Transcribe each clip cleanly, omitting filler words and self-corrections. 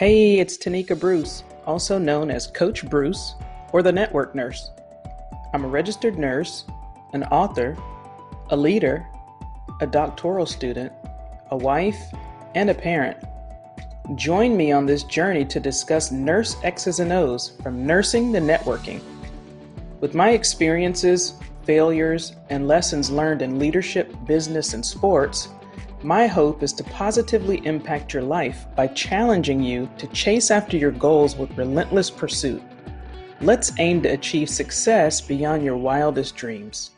Hey, it's Tonika Bruce, also known as Coach Bruce or the Network Nurse. I'm a registered nurse, an author, a leader, a doctoral student, a wife, and a parent. Join me on this journey to discuss nurse X's and O's from nursing to networking. With my experiences, failures, and lessons learned in leadership, business, and sports, my hope is to positively impact your life by challenging you to chase after your goals with relentless pursuit. Let's aim to achieve success beyond your wildest dreams.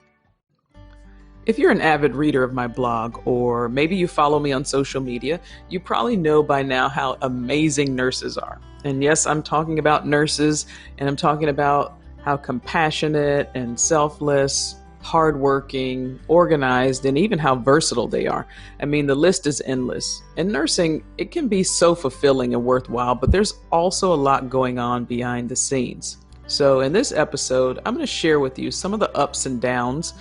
If you're an avid reader of my blog, or maybe you follow me on social media, you probably know by now how amazing nurses are. And yes, I'm talking about nurses, and I'm talking about how compassionate and selfless, hardworking, organized, and even how versatile they are. I mean, the list is endless. In nursing, it can be so fulfilling and worthwhile, but there's also a lot going on behind the scenes. So in this episode, I'm going to share with you some of the ups and downs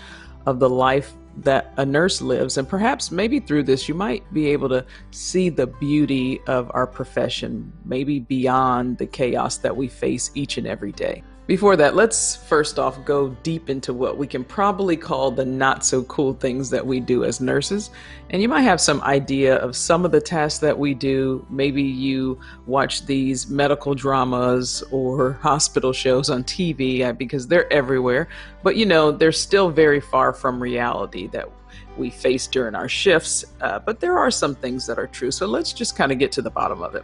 of the life that a nurse lives, and perhaps maybe through this you might be able to see the beauty of our profession, maybe beyond the chaos that we face each and every day. Before that, let's first off go deep into what we can probably call the not so cool things that we do as nurses. And you might have some idea of some of the tasks that we do. Maybe you watch these medical dramas or hospital shows on TV because they're everywhere. But they're still very far from reality that we face during our shifts. But there are some things that are true. So let's just kind of get to the bottom of it.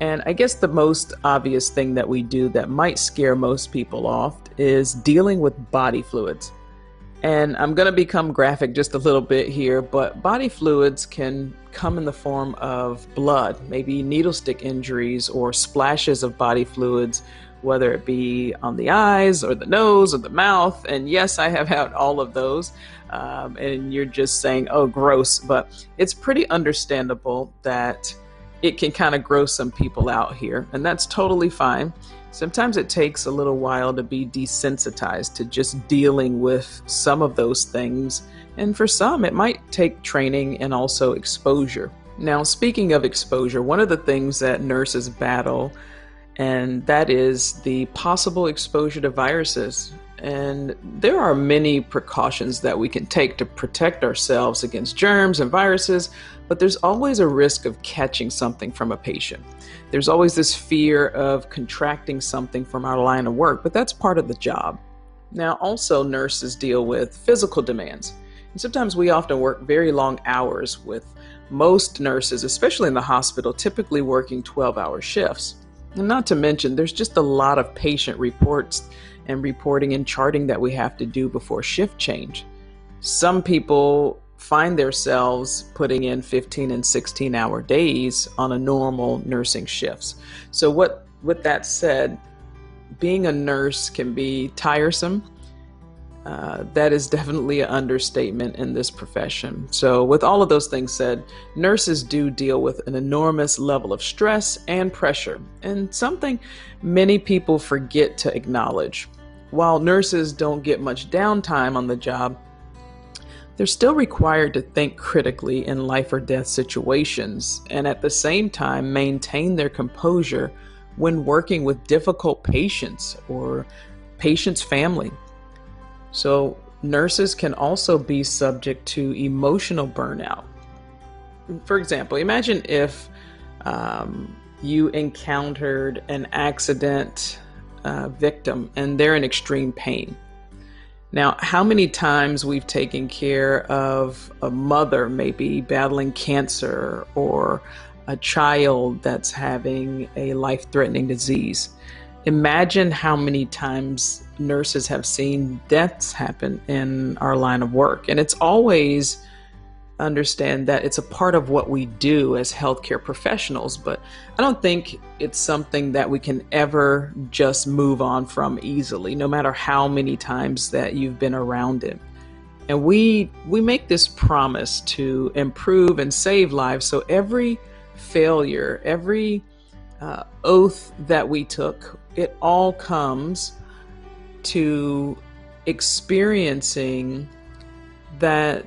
And I guess the most obvious thing that we do that might scare most people off is dealing with body fluids. And I'm going to become graphic just a little bit here, but body fluids can come in the form of blood, maybe needle stick injuries or splashes of body fluids, whether it be on the eyes or the nose or the mouth. And yes, I have had all of those. And you're just saying, oh, gross. But it's pretty understandable that it can kind of gross some people out here, and that's totally fine. Sometimes it takes a little while to be desensitized to just dealing with some of those things, and for some it might take training and also exposure. Now, speaking of exposure, one of the things that nurses battle, and that is the possible exposure to viruses. And there are many precautions that we can take to protect ourselves against germs and viruses, but there's always a risk of catching something from a patient. There's always this fear of contracting something from our line of work, but that's part of the job. Now, also nurses deal with physical demands. And sometimes we often work very long hours, with most nurses, especially in the hospital, typically working 12-hour shifts. And not to mention, there's just a lot of patient reports and reporting and charting that we have to do before shift change. Some people find themselves putting in 15 and 16-hour days on a normal nursing shifts. So with that said, being a nurse can be tiresome. That is definitely an understatement in this profession. So with all of those things said, nurses do deal with an enormous level of stress and pressure, and something many people forget to acknowledge. While nurses don't get much downtime on the job, they're still required to think critically in life or death situations, and at the same time maintain their composure when working with difficult patients or patients' family. So nurses can also be subject to emotional burnout. For example, imagine if you encountered an accident victim and they're in extreme pain. Now, how many times we've taken care of a mother maybe battling cancer or a child that's having a life-threatening disease. Imagine how many times nurses have seen deaths happen in our line of work. And it's always understand that it's a part of what we do as healthcare professionals, but I don't think it's something that we can ever just move on from easily, no matter how many times that you've been around it. And we make this promise to improve and save lives. So every failure, every oath that we took, it all comes to experiencing that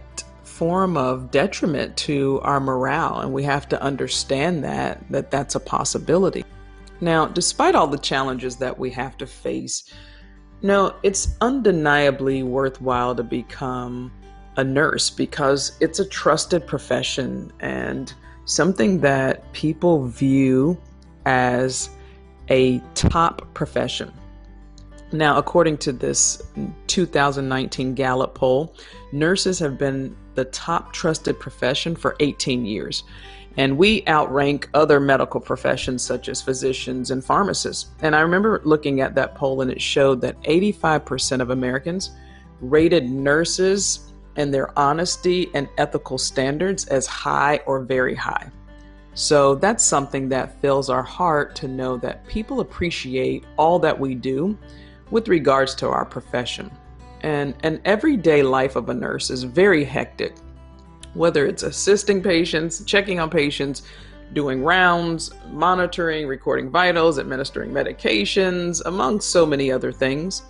form of detriment to our morale, and we have to understand that that's a possibility. Now, despite all the challenges that we have to face, no, it's undeniably worthwhile to become a nurse because it's a trusted profession and something that people view as a top profession. Now, according to this 2019 Gallup poll, nurses have been the top trusted profession for 18 years. And we outrank other medical professions such as physicians and pharmacists. And I remember looking at that poll, and it showed that 85% of Americans rated nurses and their honesty and ethical standards as high or very high. So that's something that fills our heart to know that people appreciate all that we do with regards to our profession. And an everyday life of a nurse is very hectic. Whether it's assisting patients, checking on patients, doing rounds, monitoring, recording vitals, administering medications, among so many other things.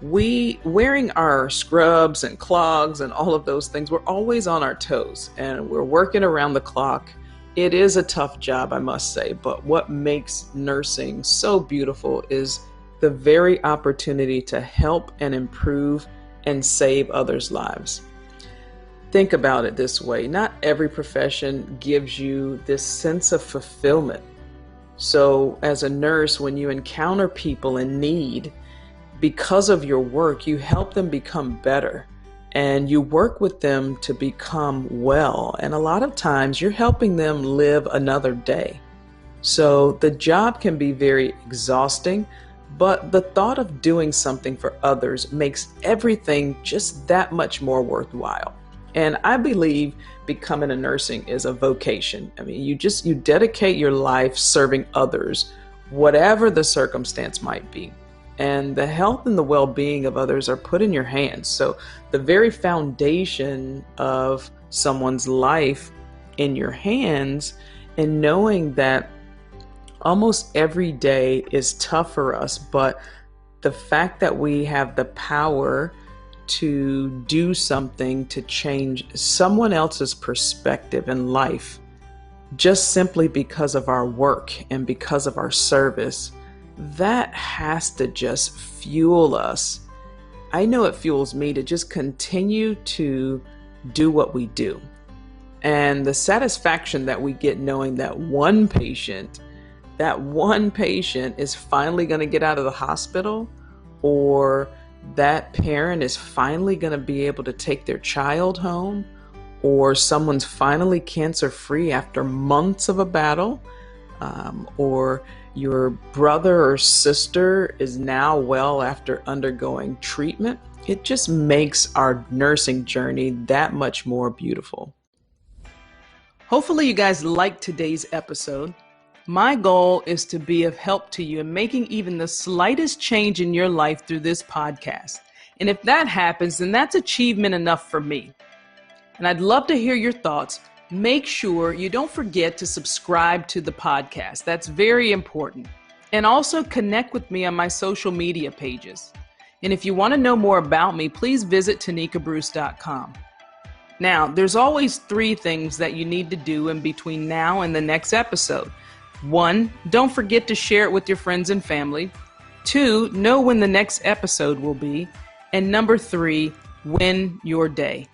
Wearing our scrubs and clogs and all of those things, we're always on our toes and we're working around the clock. It is a tough job, I must say, but what makes nursing so beautiful is the very opportunity to help and improve and save others' lives. Think about it this way. Not every profession gives you this sense of fulfillment. So as a nurse, when you encounter people in need, because of your work, you help them become better and you work with them to become well. And a lot of times you're helping them live another day. So the job can be very exhausting, but the thought of doing something for others makes everything just that much more worthwhile. And I believe becoming a nursing is a vocation. I mean, you dedicate your life serving others, whatever the circumstance might be. And the health and the well-being of others are put in your hands. So the very foundation of someone's life in your hands, and knowing that almost every day is tough for us, but the fact that we have the power to do something to change someone else's perspective in life, just simply because of our work and because of our service, that has to just fuel us. I know it fuels me to just continue to do what we do. And the satisfaction that we get knowing that one patient is finally going to get out of the hospital, or that parent is finally going to be able to take their child home, or someone's finally cancer-free after months of a battle, or your brother or sister is now well after undergoing treatment. It just makes our nursing journey that much more beautiful. Hopefully you guys liked today's episode. My goal is to be of help to you in making even the slightest change in your life through this podcast. And if that happens, then that's achievement enough for me. And I'd love to hear your thoughts. Make sure you don't forget to subscribe to the podcast. That's very important. And also connect with me on my social media pages. And if you want to know more about me, please visit tonikabruce.com. Now, there's always 3 things that you need to do in between now and the next episode. 1, don't forget to share it with your friends and family. 2, know when the next episode will be. And number 3, win your day.